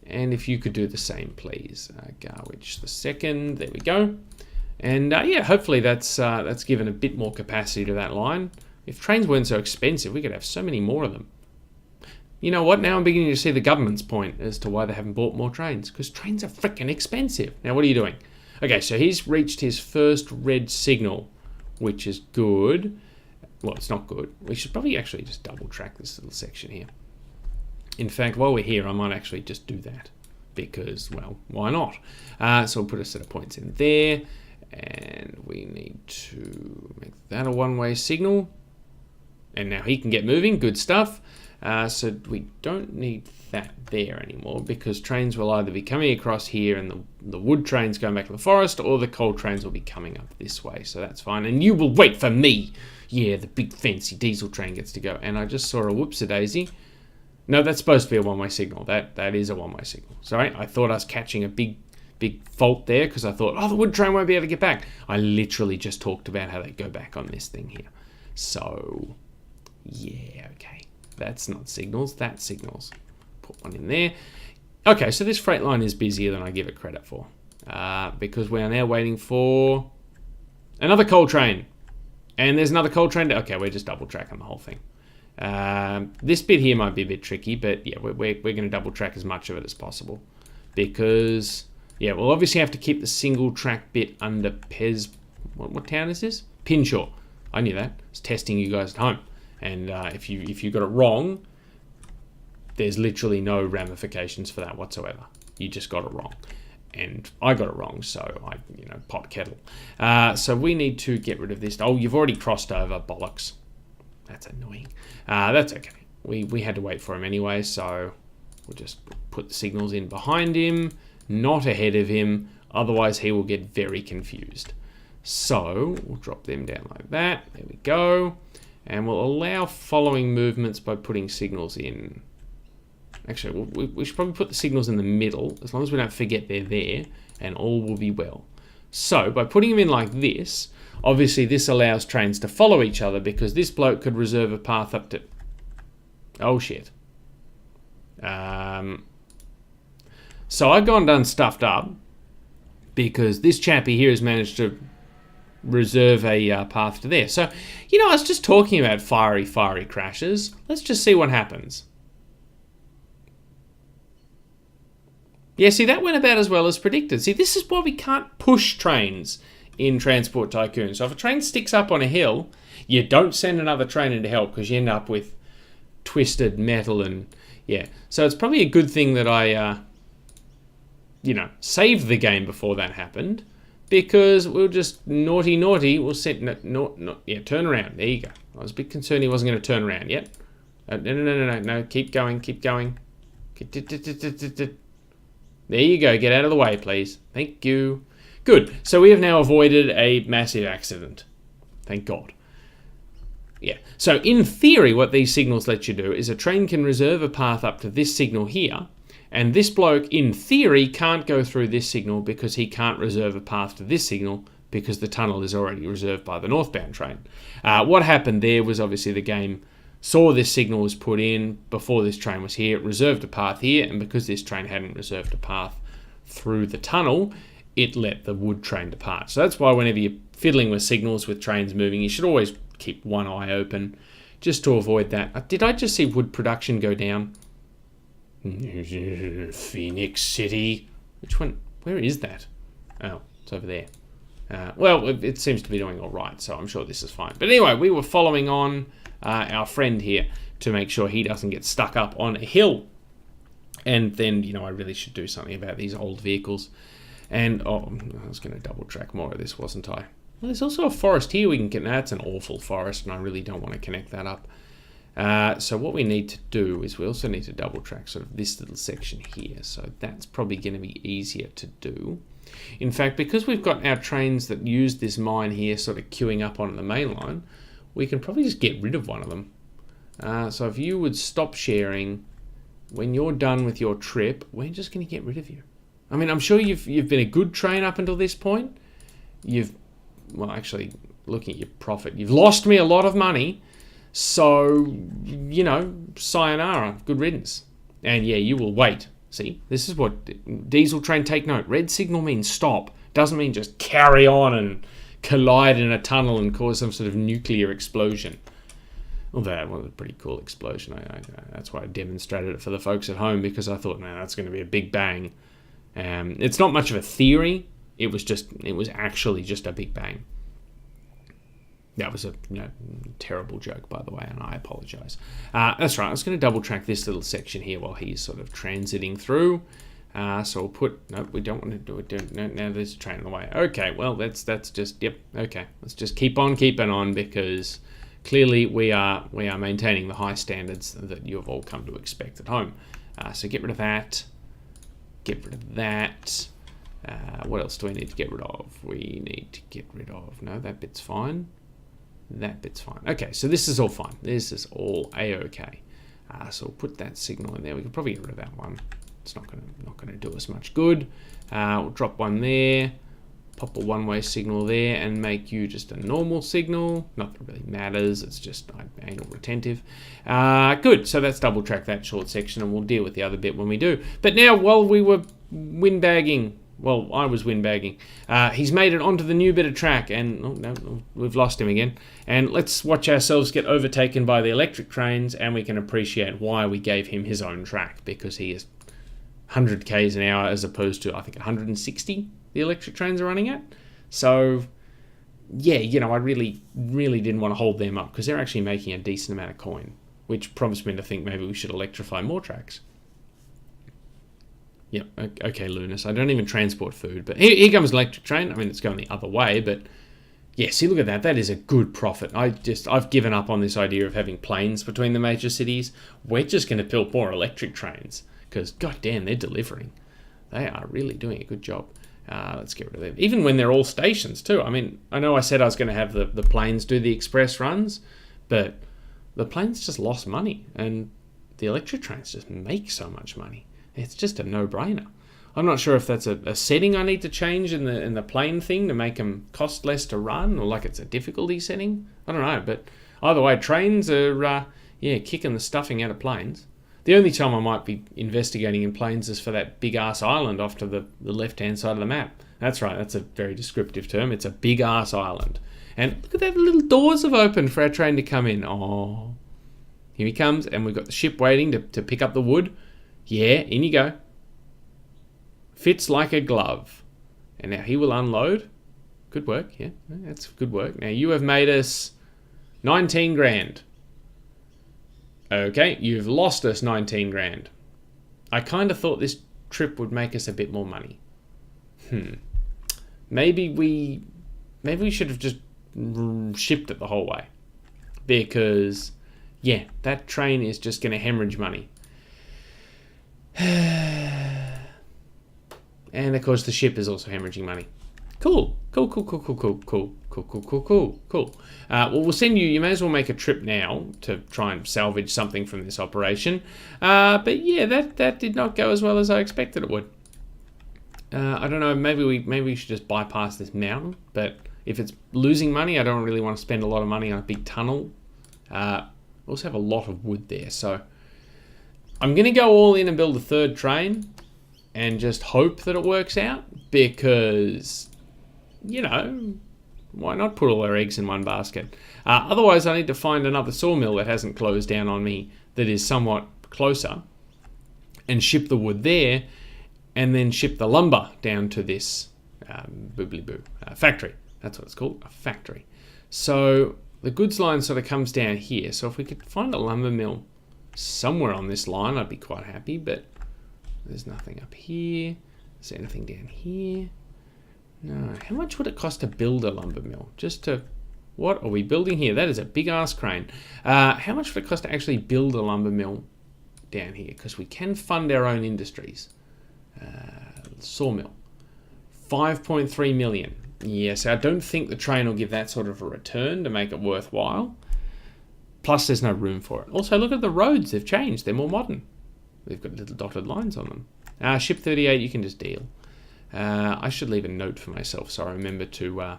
And if you could do the same, please. Garwich the second. There we go. And hopefully that's given a bit more capacity to that line. If trains weren't so expensive, we could have so many more of them. You know what? Now I'm beginning to see the government's point as to why they haven't bought more trains. Because trains are freaking expensive. Now, what are you doing? Okay, so he's reached his first red signal, which is good. Well, it's not good. We should probably actually just double track this little section here. In fact, while we're here, I might actually just do that. Because, well, why not? So we'll put a set of points in there. And we need to make that a one-way signal. And now he can get moving. Good stuff. So we don't need that there anymore because trains will either be coming across here and the wood trains going back to the forest, or the coal trains will be coming up this way. So that's fine. And you will wait for me. Yeah, the big fancy diesel train gets to go. And I just saw a whoops-a-daisy. No, that's supposed to be a one-way signal. That is a one-way signal. Sorry, I thought I was catching a big fault there because I thought, the wood train won't be able to get back. I literally just talked about how they go back on this thing here. So, yeah, okay. That's not signals, that's signals. Put one in there. Okay, so this freight line is busier than I give it credit for. Because we are now waiting for another coal train. And there's another coal train. Okay, we're just double tracking the whole thing. This bit here might be a bit tricky, but yeah, we're going to double track as much of it as possible. Because, yeah, we'll obviously have to keep the single track bit under Pez. What town is this? Pinshaw. I knew that. I was testing you guys at home. And if you got it wrong, there's literally no ramifications for that whatsoever. You just got it wrong. And I got it wrong, so pot kettle. So we need to get rid of this. Oh, you've already crossed over, bollocks. That's annoying. That's okay. We had to wait for him anyway, so we'll just put the signals in behind him, not ahead of him, otherwise he will get very confused. So we'll drop them down like that. There we go. And we'll allow following movements by putting signals in. Actually, we should probably put the signals in the middle, as long as we don't forget they're there, and all will be well. So by putting them in like this, obviously this allows trains to follow each other, because this bloke could reserve a path up to... Oh shit. So I've gone done stuffed up, because this chappy here has managed to reserve a path to there. So, I was just talking about fiery crashes. Let's just see what happens. Yeah, see, that went about as well as predicted. See, this is why we can't push trains in Transport Tycoon. So if a train sticks up on a hill, you don't send another train in to help, because you end up with twisted metal and, yeah. So it's probably a good thing that I, saved the game before that happened, because we'll just naughty, we'll set, turn around. There you go. I was a bit concerned he wasn't going to turn around yet. No, keep going. There you go. Get out of the way, please. Thank you. Good. So we have now avoided a massive accident. Thank God. Yeah. So in theory, what these signals let you do is a train can reserve a path up to this signal here, and this bloke, in theory, can't go through this signal because he can't reserve a path to this signal because the tunnel is already reserved by the northbound train. What happened there was obviously the game saw this signal was put in before this train was here, reserved a path here, and because this train hadn't reserved a path through the tunnel, it let the wood train depart. So that's why whenever you're fiddling with signals with trains moving, you should always keep one eye open just to avoid that. Did I just see wood production go down? Phoenix City. Which one? Where is that? Oh, it's over there. Well, it seems to be doing all right, so I'm sure this is fine. But anyway, we were following on our friend here to make sure he doesn't get stuck up on a hill. And then, I really should do something about these old vehicles. And, I was going to double track more of this, wasn't I? Well, there's also a forest here we can get. That's an awful forest, and I really don't want to connect that up. So what we need to do is we also need to double track sort of this little section here. So that's probably going to be easier to do. In fact, because we've got our trains that use this mine here sort of queuing up on the main line, we can probably just get rid of one of them. So if you would stop sharing, when you're done with your trip, we're just going to get rid of you. I mean, I'm sure you've been a good train up until this point. Actually, looking at your profit, you've lost me a lot of money. So, sayonara, good riddance. And yeah, you will wait. See, this is what diesel train, take note. Red signal means stop. Doesn't mean just carry on and collide in a tunnel and cause some sort of nuclear explosion. Although that was a pretty cool explosion. That's why I demonstrated it for the folks at home, because I thought, man, that's going to be a big bang. It's not much of a theory. It was actually just a big bang. That was a terrible joke, by the way, and I apologise. That's right. I was going to double track this little section here while he's sort of transiting through. So we'll put. No, we don't want to do it. No, now there's a train in the way. Okay, well that's just yep. Okay, let's just keep on keeping on, because clearly we are maintaining the high standards that you have all come to expect at home. So get rid of that. Get rid of that. What else do we need to get rid of? We need to get rid of. No, that bit's fine. That bit's fine. Okay, so this is all fine. This is all a-okay. So we'll put that signal in there. We could probably get rid of that one. It's not gonna do us much good. We'll drop one there, pop a one-way signal there, and make you just a normal signal. Not that it really matters. It's just anal retentive. Good. So let's double track that short section, and we'll deal with the other bit when we do. But now, while we were windbagging Well, I was windbagging. He's made it onto the new bit of track, and oh, no, we've lost him again. And let's watch ourselves get overtaken by the electric trains, and we can appreciate why we gave him his own track, because he is 100 k's an hour as opposed to, I think, 160 the electric trains are running at. So, yeah, I really, really didn't want to hold them up, because they're actually making a decent amount of coin, which prompts me to think maybe we should electrify more tracks. Yep, okay, Lunas. I don't even transport food, but here comes an electric train. I mean, it's going the other way, but yeah, see, look at that. That is a good profit. I've given up on this idea of having planes between the major cities. We're just going to build more electric trains, because goddamn, they're delivering. They are really doing a good job. Let's get rid of them. Even when they're all stations too. I mean, I know I said I was going to have the planes do the express runs, but the planes just lost money, and the electric trains just make so much money. It's just a no-brainer. I'm not sure if that's a setting I need to change in the plane thing to make them cost less to run, or like it's a difficulty setting. I don't know, but either way, trains are kicking the stuffing out of planes. The only time I might be investigating in planes is for that big-ass island off to the left-hand side of the map. That's right, that's a very descriptive term. It's a big-ass island. And look at that, little doors have opened for our train to come in. Oh, here he comes, and we've got the ship waiting to pick up the wood. Yeah, in you go. Fits like a glove. And now he will unload. Good work, yeah, that's good work. Now you have made us 19 grand. Okay, you've lost us 19 grand. I kind of thought this trip would make us a bit more money. Maybe we should have just shipped it the whole way. Because, yeah, that train is just going to hemorrhage money. And of course the ship is also hemorrhaging money. Cool. Well, we'll send you. You may as well make a trip now to try and salvage something from this operation. But yeah, that did not go as well as I expected it would. I don't know. Maybe we should just bypass this mountain. But if it's losing money, I don't really want to spend a lot of money on a big tunnel. We also have a lot of wood there, so I'm going to go all in and build a third train and just hope that it works out, because, why not put all our eggs in one basket? Otherwise, I need to find another sawmill that hasn't closed down on me that is somewhat closer and ship the wood there, and then ship the lumber down to this factory. That's what it's called, a factory. So the goods line sort of comes down here. So if we could find a lumber mill somewhere on this line, I'd be quite happy, but there's nothing up here. Is there anything down here? No. How much would it cost to build a lumber mill? What are we building here? That is a big ass crane. How much would it cost to actually build a lumber mill down here? Because we can fund our own industries. Sawmill. 5.3 million. Yes, I don't think the train will give that sort of a return to make it worthwhile. Plus, there's no room for it. Also, look at the roads. They've changed. They're more modern. They've got little dotted lines on them. Ship 38, you can just deal. I should leave a note for myself so I remember to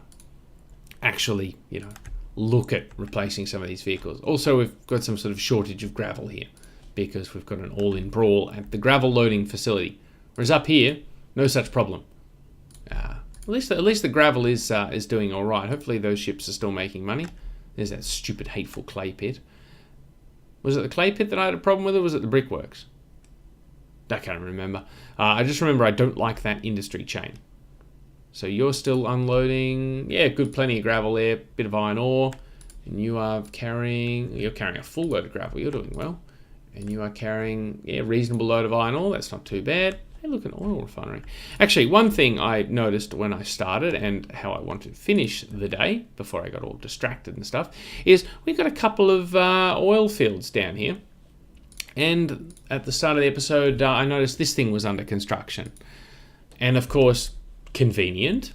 actually, look at replacing some of these vehicles. Also, we've got some sort of shortage of gravel here because we've got an all-in brawl at the gravel loading facility. Whereas up here, no such problem. At least the gravel is doing all right. Hopefully those ships are still making money. There's that stupid, hateful clay pit. Was it the clay pit that I had a problem with, or was it the brickworks? I can't remember. I just remember I don't like that industry chain. So you're still unloading. Yeah, good, plenty of gravel there. Bit of iron ore. And you're carrying a full load of gravel. You're doing well. And you are carrying, a reasonable load of iron ore. That's not too bad. Hey, look, an oil refinery. Actually, one thing I noticed when I started and how I wanted to finish the day, before I got all distracted and stuff, is we've got a couple of oil fields down here. And at the start of the episode, I noticed this thing was under construction. And of course, convenient.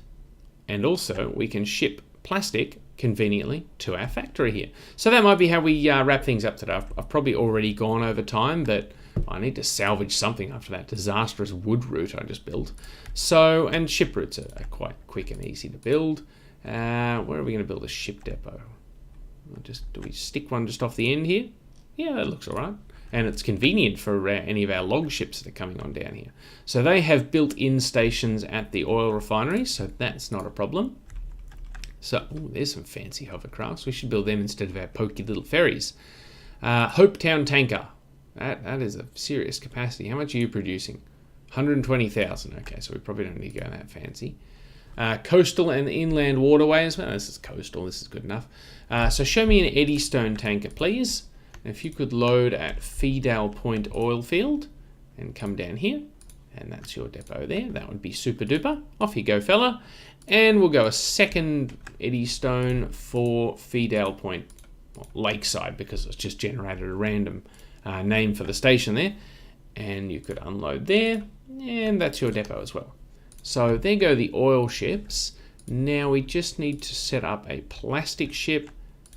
And also, we can ship plastic conveniently to our factory here. So that might be how we wrap things up today. I've probably already gone over time, but I need to salvage something after that disastrous wood route I just built. So, and ship routes are quite quick and easy to build. Where are we going to build a ship depot? Do we stick one just off the end here? Yeah, that looks all right. and it's convenient for any of our log ships that are coming on down here. So they have built-in stations at the oil refinery, so that's not a problem. So, there's some fancy hovercrafts. We should build them instead of our pokey little ferries. Hopetown tanker. That is a serious capacity. How much are you producing? 120,000. Okay, so we probably don't need to go that fancy. Coastal and inland waterways. Well, this is coastal. This is good enough. So show me an Eddystone tanker, please. If you could load at Fedale Point oil field and come down here. And that's your depot there. That would be super duper. Off you go, fella. And we'll go a second Eddystone for Fedale Point, well, Lakeside, because it's just generated a random name for the station there. And you could unload there. And that's your depot as well. So there go the oil ships. Now we just need to set up a plastic ship.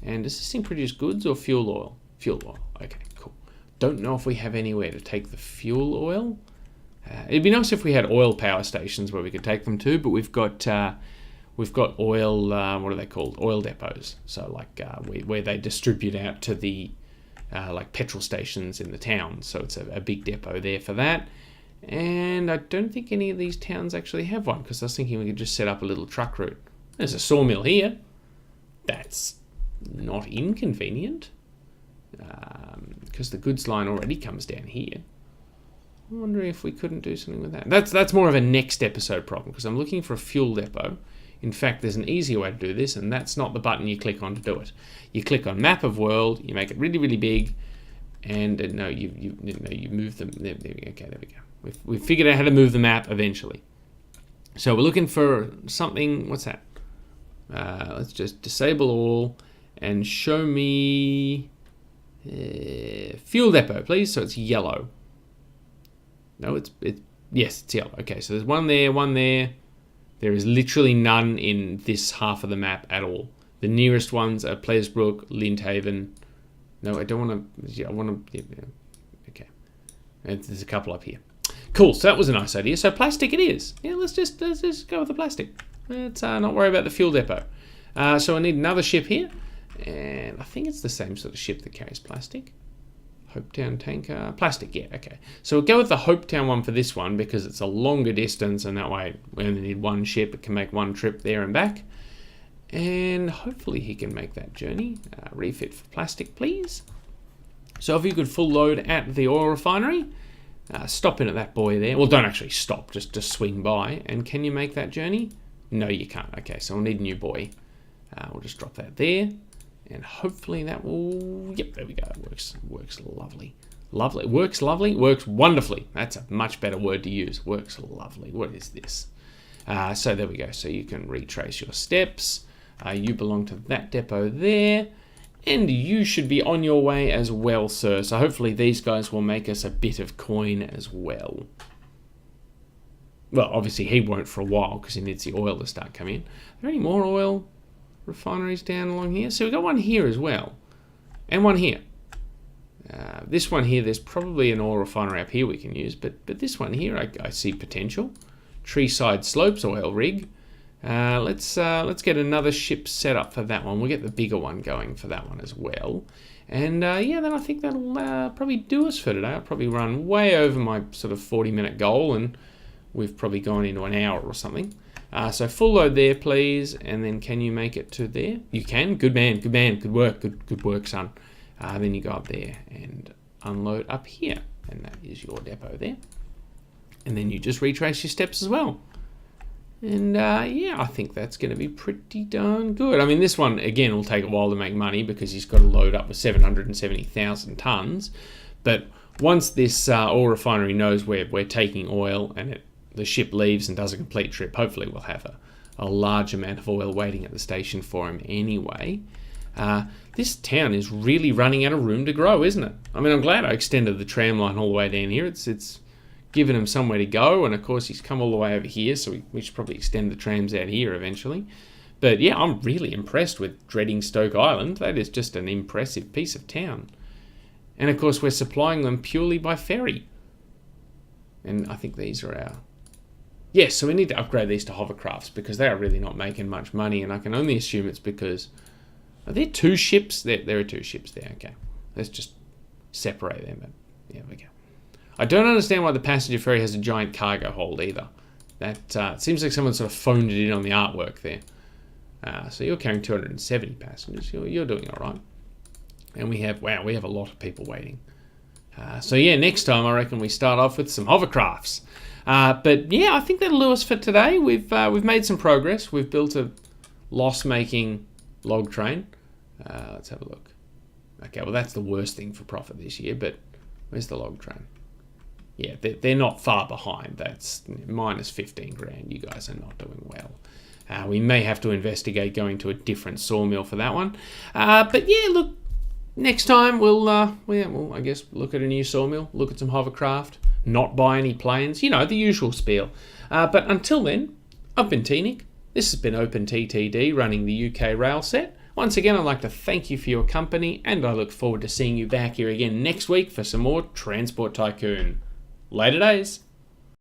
And does this thing produce goods or fuel oil? Fuel oil. Okay, cool. Don't know if we have anywhere to take the fuel oil. It'd be nice if we had oil power stations where we could take them to, but we've got oil. What are they called? Oil depots. So like where they distribute out to the like petrol stations in the town. So it's a big depot there for that. And I don't think any of these towns actually have one, because I was thinking we could just set up a little truck route. There's a sawmill here. That's not inconvenient, because the goods line already comes down here. I'm wondering if we couldn't do something with that. That's more of a next episode problem, because I'm looking for a fuel depot. In fact, there's an easier way to do this, and that's not the button you click on to do it. You click on Map of World, you make it really, really big, and you move them. There we go. Okay, there we go. We've figured out how to move the map eventually. So we're looking for something. What's that? Let's just disable all and show me fuel depot, please. So it's yellow. No, yes, it's yellow. Okay, so there's one there, one there. There is literally none in this half of the map at all. The nearest ones are Pleasbrook, Linthaven. No, I don't want to. Yeah, I want to. Yeah, okay, and there's a couple up here. Cool. So that was a nice idea. So plastic it is. Yeah, let's just go with the plastic. Let's not worry about the fuel depot. So I need another ship here, and I think it's the same sort of ship that carries plastic. Hopetown tanker, plastic, yeah, okay. So we'll go with the Hopetown one for this one because it's a longer distance, and that way we only need one ship. It can make one trip there and back. And hopefully he can make that journey. Refit for plastic, please. So if you could full load at the oil refinery, stop in at that boy there. Well, don't actually stop, just swing by. And can you make that journey? No, you can't. Okay, so we'll need a new boy. We'll just drop that there. And hopefully that will... Yep, there we go. It works lovely. Lovely. Works lovely. Works wonderfully. That's a much better word to use. Works lovely. What is this? So there we go. So you can retrace your steps. You belong to that depot there. And you should be on your way as well, sir. So hopefully these guys will make us a bit of coin as well. Well, obviously he won't for a while because he needs the oil to start coming in. Are there any more oil refineries down along here? So we've got one here as well. And one here. This one here, there's probably an oil refinery up here we can use. But this one here, I see potential. Treeside Slopes oil rig. Let's get another ship set up for that one. We'll get the bigger one going for that one as well. And yeah, then I think that'll probably do us for today. I'll probably run way over my sort of 40-minute goal, and we've probably gone into an hour or something. So full load there, please. And then can you make it to there? You can. Good man. Good man. Good work. Good work, son. Then you go up there and unload up here. And that is your depot there. And then you just retrace your steps as well. And yeah, I think that's going to be pretty darn good. I mean, this one, again, will take a while to make money because he's got to load up with 770,000 tons. But once this oil refinery knows we're taking oil and the ship leaves and does a complete trip, hopefully we'll have a large amount of oil waiting at the station for him anyway. This town is really running out of room to grow, isn't it? I mean, I'm glad I extended the tram line all the way down here. It's given him somewhere to go, and of course he's come all the way over here, so we should probably extend the trams out here eventually. But yeah, I'm really impressed with Dreading Stoke Island. That is just an impressive piece of town. And of course we're supplying them purely by ferry. And I think these are our... Yes, so we need to upgrade these to hovercrafts because they are really not making much money, and I can only assume it's because... Are there two ships? There are two ships there, okay. Let's just separate them. There we go. I don't understand why the passenger ferry has a giant cargo hold either. That it seems like someone sort of phoned it in on the artwork there. So you're carrying 270 passengers. You're doing all right. And we have a lot of people waiting. So yeah, next time I reckon we start off with some hovercrafts. But yeah, I think that'll do us for today. We've made some progress. We've built a loss-making log train. Let's have a look. Okay, well that's the worst thing for profit this year. But where's the log train? Yeah, they're not far behind. That's minus 15 grand. You guys are not doing well. We may have to investigate going to a different sawmill for that one. But yeah, look, next time we'll I guess look at a new sawmill, look at some hovercraft, not buy any planes, the usual spiel. But until then, I've been T-Nick. This has been OpenTTD running the UK rail set. Once again, I'd like to thank you for your company, and I look forward to seeing you back here again next week for some more Transport Tycoon. Later days.